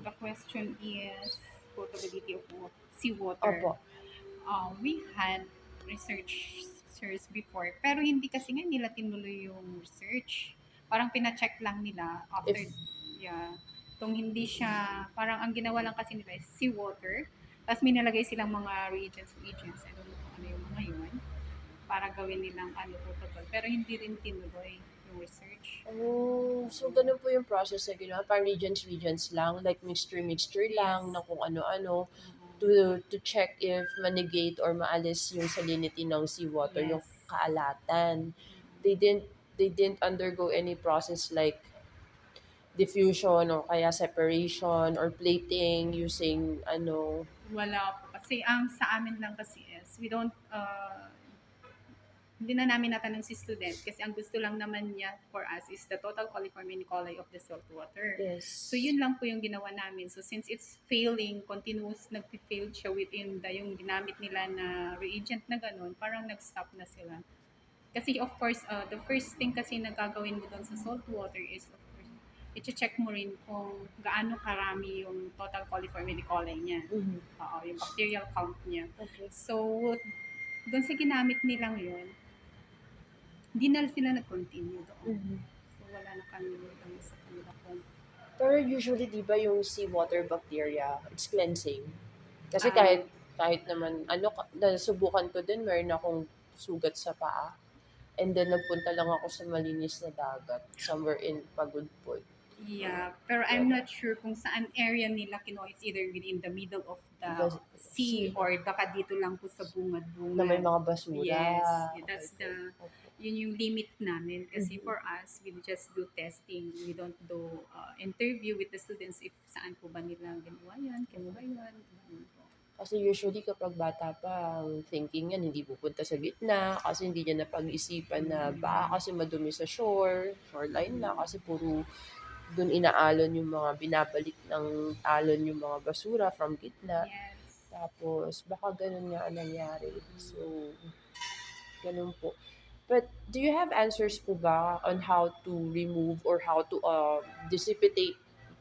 the question is potability of seawater. Opo. We had researchers before, pero hindi kasi nga nila tinuloy yung research. Parang pina-check lang nila after, If yeah, kung hindi siya, parang ang ginawa lang kasi nila is seawater, tapos may nilagay silang mga reagents, I don't know kung ano yung mga yun, para gawin nilang ano, potable. Pero hindi rin tinuloy yung research. so ganun po yung process na ginawa, parang regions lang, like mixture lang Yes. na kung ano-ano to Oo. check if manigate or maalis yung salinity ng seawater, yung Yes. kaalatan. They didn't they didn't undergo any process like diffusion or kaya separation or plating using Wala po. Kasi ang sa amin lang kasi is, we don't, hindi na namin natanong si student kasi ang gusto lang naman niya for us is the total coliform and colloid of the salt water. So yes. yun lang po yung ginawa namin. So since it's failing, continuous nag-fail siya within yung ginamit nila na reagent na ganun, parang nag-stop na sila. Kasi of course, the first thing kasi na gagawin mo doon sa salt water is of course, i-check mo rin kung gaano karami yung total coliform and colloid niya. Mhm. Oo, yung bacterial count niya. Okay. So, doon sa ginamit nilang yun, hindi na sila nag-continue doon. Mhm. So, wala na kami doon sa kanila kung Pero usually 'di ba yung seawater bacteria, it's cleansing. Kasi ah, kahit naman nasubukan ko din, meron akong sugat sa paa. And then nagpunta lang ako sa malinis na dagat, somewhere in Pagudpod. yeah. Pero I'm Wala. not sure kung saan area nila kinuha. It's either within the middle of the The sea sea or baka dito lang po sa na may bungad-bungad. mga basura. Yes, yeah, Okay that's po. the Opo. yun yung limit namin kasi Mhm. for us we just do testing, we don't do interview with the students if saan po ba nila ginawa yan, kinuha yan, ganun po. Kasi usually kapag bata pa, ang thinking niyan hindi pupunta sa gitna kasi hindi niya napag-isipan na baka Mm, kasi madumi sa shoreline na mm, kasi puro dun inaalon yung mga binabalik ng alon yung mga basura from gitna. yes. Tapos baka ganun nga ang nangyari. So, Mm. ganun po. But do you have answers po ba on how to remove or how to dissipate?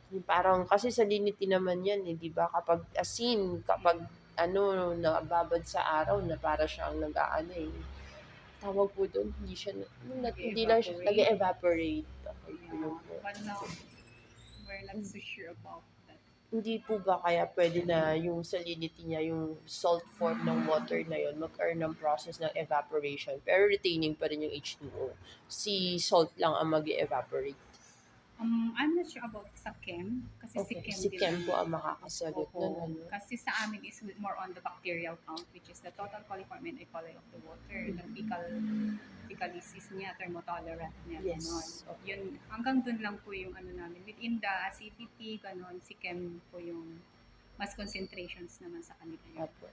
Yung parang kasi salinity naman yan, eh, 'di ba? Kapag asin, kapag Yeah. nababad sa araw na para siyang nag-aano eh. Tawag po doon, hindi lang siya Nag-evaporate. nag-evaporate. Okay po yun Yeah. po. But no, we're not so sure about that. Hindi po ba kaya pwede na yung salinity niya, yung salt form ng water na yun, magkaroon ng process ng evaporation, pero retaining pa rin yung H2O. Si salt lang ang mag evaporate. I'm not sure about sa chem, kasi si Okay, chem si din Ken ang po ang makakasagot nun, opo. ano? Kasi sa amin is more on the bacterial count, which is the total coliform and E. coli of the water, the fecalis niya, thermotolerant niya, ganon. Yes, okay. Yun, hanggang dun lang po yung ano namin. Within the acidity, ganon, si chem po yung mas concentrations naman sa kanila yun. Opo.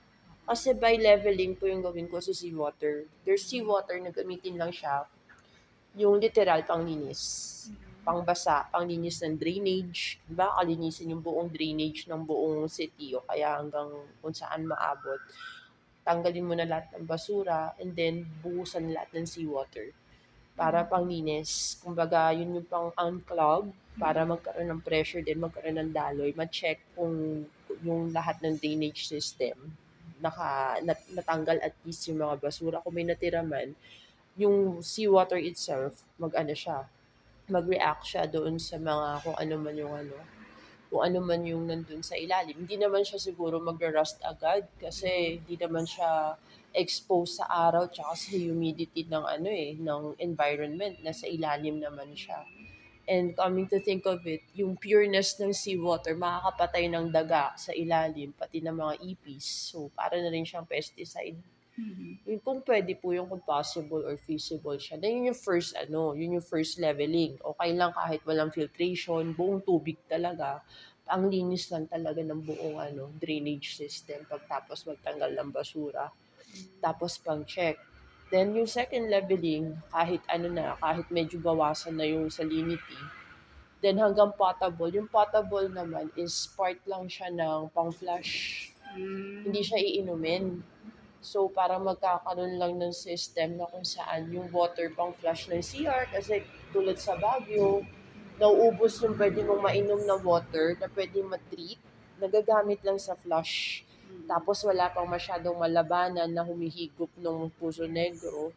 Kasi by leveling po yung gawin ko sa seawater. There's seawater na gamitin lang siya, yung literal panglinis. Mm-hmm. Pangbasa, panglinis ng drainage. Diba? Kalinisin yung buong drainage ng buong city o kaya hanggang kung saan maabot. Tanggalin mo na lahat ng basura and then buhusan lahat ng seawater para panglinis. Kumbaga, yun yung pang unclog para Mm-hmm. magkaroon ng pressure din, magkaroon ng daloy, ma-check kung yung lahat ng drainage system natanggal at least yung mga basura. Kung may natira man, yung seawater itself, mag-ano siya, mag-react siya doon sa mga kung ano man yung nandun sa ilalim. Hindi naman siya siguro magra-rust agad kasi Mm-hmm. hindi naman siya exposed sa araw tsaka sa humidity ng environment. Nasa ilalim naman siya. And coming to think of it, yung pureness ng seawater makakapatay ng daga sa ilalim, pati ng mga ipis. So, para na rin siyang pesticide. Mm-hmm. Yun kung pwede po yung kung possible or feasible siya. Then yun yung yun yung first leveling. Okay lang kahit walang filtration, buong tubig talaga. Ang linis lang talaga ng buong drainage system pagtapos magtanggal ng basura. Tapos pang check. Then yung second leveling, kahit medyo bawasan na yung salinity, then hanggang potable. Yung potable naman is part lang siya ng pang-flush. Hindi Mm-hmm. siya iinumin. So, parang magkakaroon lang ng system na kung saan yung water pang flush ng CR kasi tulad sa Baguio, nauubos yung pwede mong mainom na water na pwede matreat, nagagamit lang sa flush. Tapos wala pang masyadong malabanan na humihigop ng Puso Negro.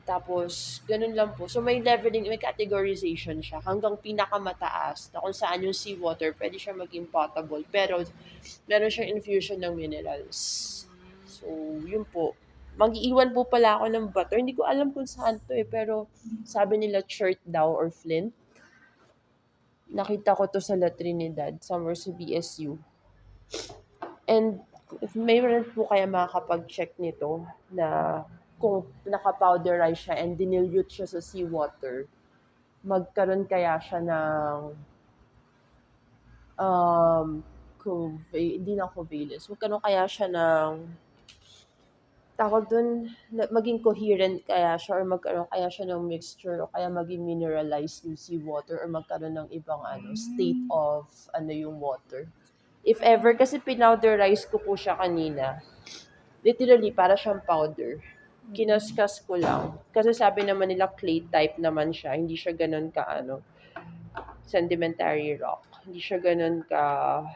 Tapos, ganun lang po. So, may leveling, may categorization siya hanggang pinakamataas na kung saan yung seawater, pwede siya maging potable. Pero, meron siyang infusion ng minerals. So, yun po. Mag-iiwan po pala ako ng butter. Hindi ko alam kung saan to pero sabi nila chert daw or flint. Nakita ko to sa La Trinidad, somewhere sa BSU. And if mayroon po kaya makakapag-check nito na kung naka-powderize siya and dinilute siya sa seawater, magkaroon kaya siya ng hindi na covalence, magkaroon kaya siya ng tawag dun, maging coherent kaya siya or magkaroon kaya siya ng mixture o kaya maging mineralized yung seawater or magkaroon ng ibang state of yung water. If ever, kasi pinowderize ko po siya kanina. Literally, para siyang powder. Kinaskas ko lang. Kasi sabi naman nila clay type naman siya. Hindi siya ganun ka, sedimentary rock. Hindi siya ganun ka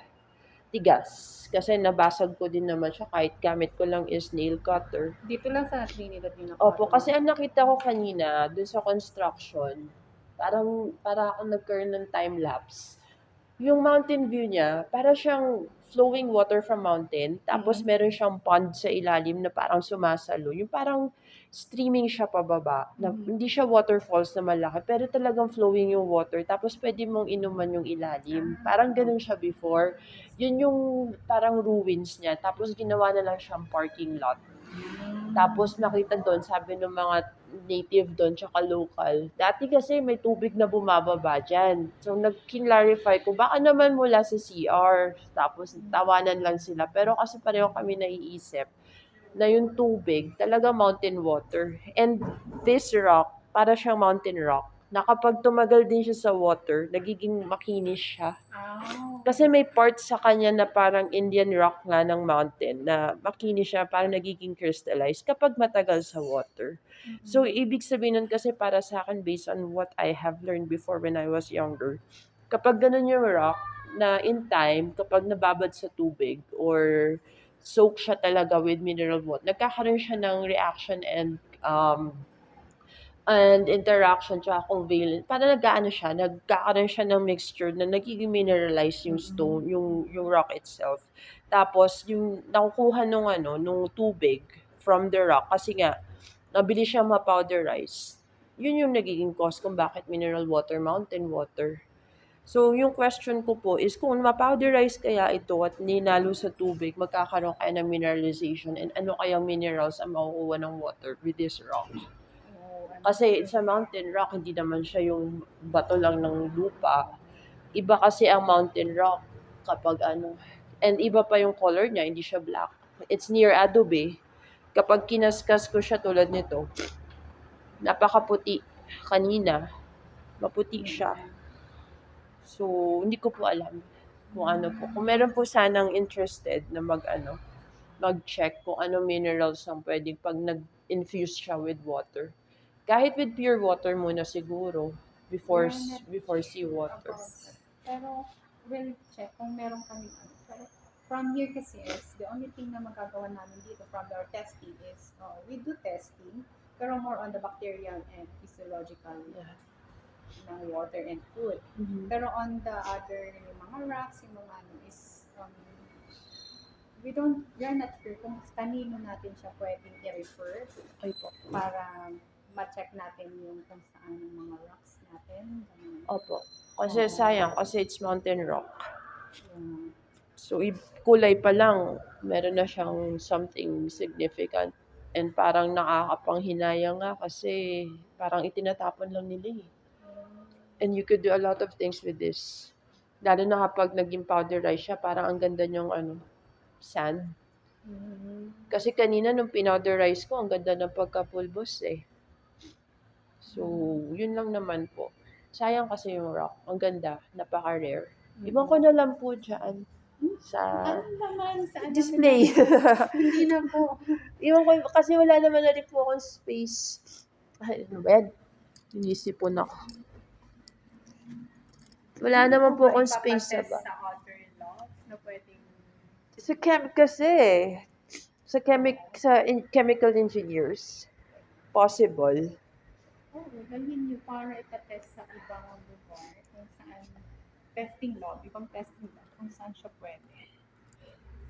tigas. Kasi nabasag ko din naman siya kahit gamit ko lang is nail cutter. Dito lang sa Trinidad yung Opo, nakuha. kasi ang nakita ko kanina dun sa construction, para ako nagkaroon ng time lapse. Yung mountain view niya, para siyang flowing water from mountain, tapos meron siyang pond sa ilalim na parang sumasalo. Yung parang streaming siya pababa. Na, hindi siya waterfalls na malaki, pero talagang flowing yung water. Tapos pwede mong inuman yung ilalim. Parang ganun siya before. Yun yung parang ruins niya. Tapos ginawa na lang siyang parking lot. Tapos nakita doon, sabi ng mga native doon, tsaka local, dati kasi may tubig na bumababa dyan. So, nag-clarify ko, baka naman mula sa CR. Tapos, tawanan lang sila. Pero kasi pareho kami naiisip na yung tubig, talaga mountain water. And this rock, para siyang mountain rock, na kapag tumagal din siya sa water, nagiging makinis siya. Kasi may part sa kanya na parang Indian rock nga ng mountain na makinis siya, parang nagiging crystallized kapag matagal sa water. So, ibig sabihin nun kasi para sa akin, based on what I have learned before when I was younger, kapag ganun yung rock, na in time, kapag nababad sa tubig or soak siya talaga with mineral water, nagkakaroon siya ng reaction and interaction tsaka covalent, parang nagkakaroon siya ng mixture na nagiging mineralized yung stone, yung rock itself. Tapos yung nakukuha nung tubig from the rock kasi nga mabilis siyang ma-powderize. Yun yung nagiging cause kung bakit mineral water, mountain water. So, yung question ko po is kung ma-powderize kaya ito at ninalo sa tubig, magkakaroon kaya ng mineralization and ano kayang minerals ang makukuha ng water with this rock? Kasi sa mountain rock, hindi naman siya yung bato lang ng lupa. Iba kasi ang mountain rock kapag and iba pa yung color niya, hindi siya black. It's near adobe. Kapag kinaskas ko siya tulad nito, napakaputi. Kanina, maputi siya. So, hindi ko po alam kung ano po. Kung meron po sanang interested na mag-check kung ano minerals ang pwedeng pag nag-infuse siya with water. Kahit with pure water muna siguro before seawater. Pero, we'll check kung meron kami. Pero, from here kasi is, the only thing na magagawa namin dito from our testing is, we do testing, pero more on the bacterial and physiological Yeah. ng water and food. Pero on the other, yung mga rocks, yung mga is, we are not sure kung kanino natin siya pwedeng i-refer Ay po. para ma-check natin yung kung saan yung mga rocks natin. Ganun. Opo. Kasi sayang, kasi it's mountain rock. Yeah. So, kulay pa lang, meron na siyang something significant. And parang nakakapanghinayang nga kasi parang itinatapon lang nila eh. And you could do a lot of things with this. Lalo na kapag naging powderize siya, parang ang ganda niyong sand. Kasi kanina nung pinowderize ko, ang ganda ng pagkapulbos eh. So, yun lang naman po. Sayang kasi yung rock. Ang ganda. Napaka-rare. Ibang ko na lang po dyan sa Ano naman sa display. Hindi na po. Iwan ko, kasi wala naman na rin po akong space. Ay, ano ba yan? Inisipon ako. Wala Hindi naman po po ba akong space sa ipapatest bag. sa other lots na pwedeng... Sa chem kasi, chemical engineers, possible. Oo, dalhin niyo para ipatest sa ibang lugar kung saan testing lab, ibang testing lab, kung saan siya pwede.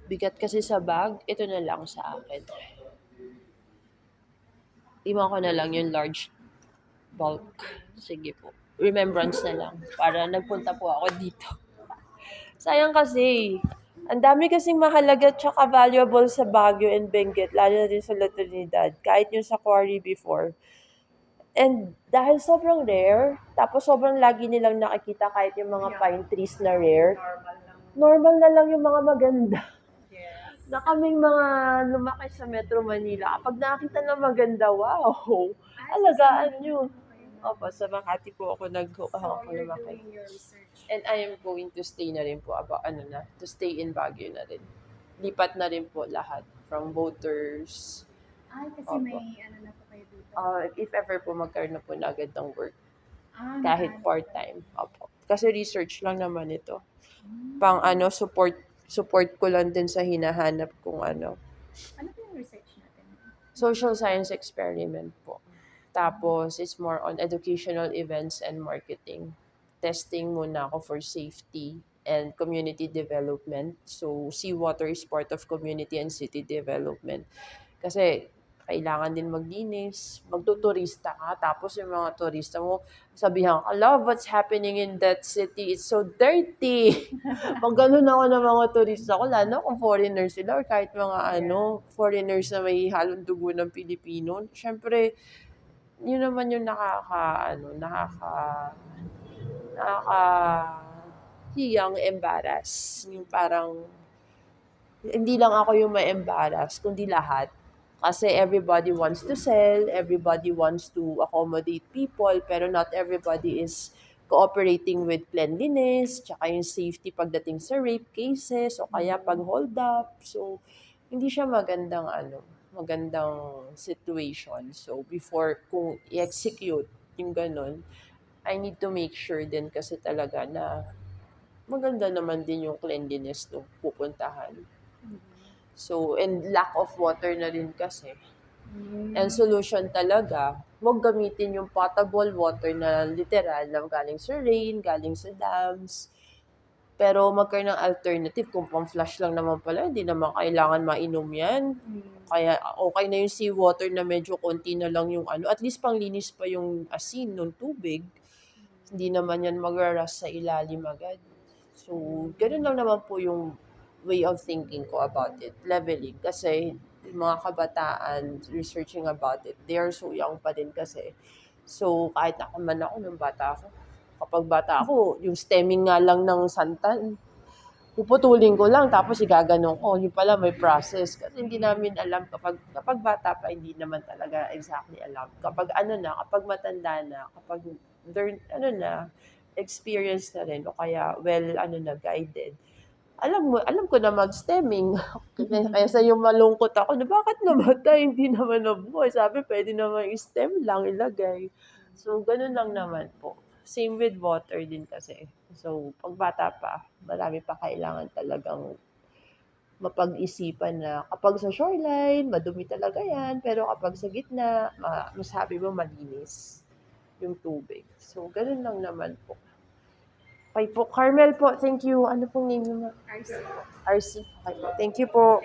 Bigat kasi sa bag, ito na lang sa akin. Iwan ko na lang yung large bulk. Sige po. Remembrance na lang. Para nagpunta po ako dito. Sayang kasi. Ang dami kasing mahalaga tsaka valuable sa Baguio and Benguet, lalo na din sa La Trinidad. Kahit yung sa quarry before. And dahil sobrang rare, tapos sobrang lagi nilang nakikita kahit yung mga pine trees na rare, Normal lang. normal na lang yung mga maganda. Yes. Na kaming mga lumaki sa Metro Manila, kapag nakita ng maganda, wow, alagaan nyo. Opo, sa Makati po ako So, ako you're lumaki. doing your research. And I am going to stay na rin po about to stay in Baguio na rin. Lipat na rin po lahat from voters. Ay, kasi Opo. may ano na po kayo dito. If ever po magkaroon na po na agad ng work, Ah, kahit nakaano part-time. Opo. Kasi research lang naman ito. Hmm. Pang support ko lang din sa hinahanap kong Ano po yung research natin? social science experiment po. Tapos, it's more on educational events and marketing. Testing muna ako for safety and community development. So, seawater is part of community and city development. Kasi, kailangan din maglinis, magtuturista ka, tapos yung mga turista mo, sabihan ka, love, what's happening in that city? It's so dirty. Pag ganun ako ng mga turista ko, lalo kung foreigners sila or kahit mga foreigners na may halong dugo ng Pilipino, syempre, yun naman yung nakakahiyang embarrass. Yung parang, hindi lang ako yung ma-embarrass, kundi lahat. Kasi everybody wants to sell, everybody wants to accommodate people, pero not everybody is cooperating with cleanliness, tsaka yung safety pagdating sa rape cases, o kaya pag hold up. So, hindi siya magandang situation. So, before kung i-execute yung ganun, I need to make sure din kasi talaga na maganda naman din yung cleanliness ng pupuntahan. So, and lack of water na rin kasi. And solution talaga, huwag gamitin yung potable water na literal na galing sa rain, galing sa dams. Pero magkaroon ng alternative, kung pang-flush lang naman pala, hindi naman kailangan mainom yan. Kaya okay na yung seawater na medyo konti na lang yung at least panglinis pa yung asin ng tubig. Hindi naman yan magra-rust sa ilalim agad. So, ganun lang naman po yung way of thinking ko about it, leveling. Kasi yung mga kabataan, researching about it, they are so young pa din kasi. So, kahit man ako nung bata ako, kapag bata ako, yung stemming nga lang ng santan, puputulin ko lang, tapos igaganon ko. Yung pala may process. Kasi hindi namin alam kapag bata pa, hindi naman talaga exactly alam. Kapag kapag matanda na, kapag experience na rin, o kaya guided. Alam ko na mag-stemming. Kaya sa yung malungkot ako na bakit namatay, hindi naman nabuhay. Sabi, pwede naman i-stem lang, ilagay. So, ganun lang naman po. Same with water din kasi. So, pag bata pa, marami pa kailangan talagang mapag-isipan na kapag sa shoreline, madumi talaga yan. Pero kapag sa gitna, masabi mo malinis yung tubig. So, ganun lang naman po. Okay po. Carmel po, thank you. Ano pong name mo? RC. RC. Okay po. Thank you po.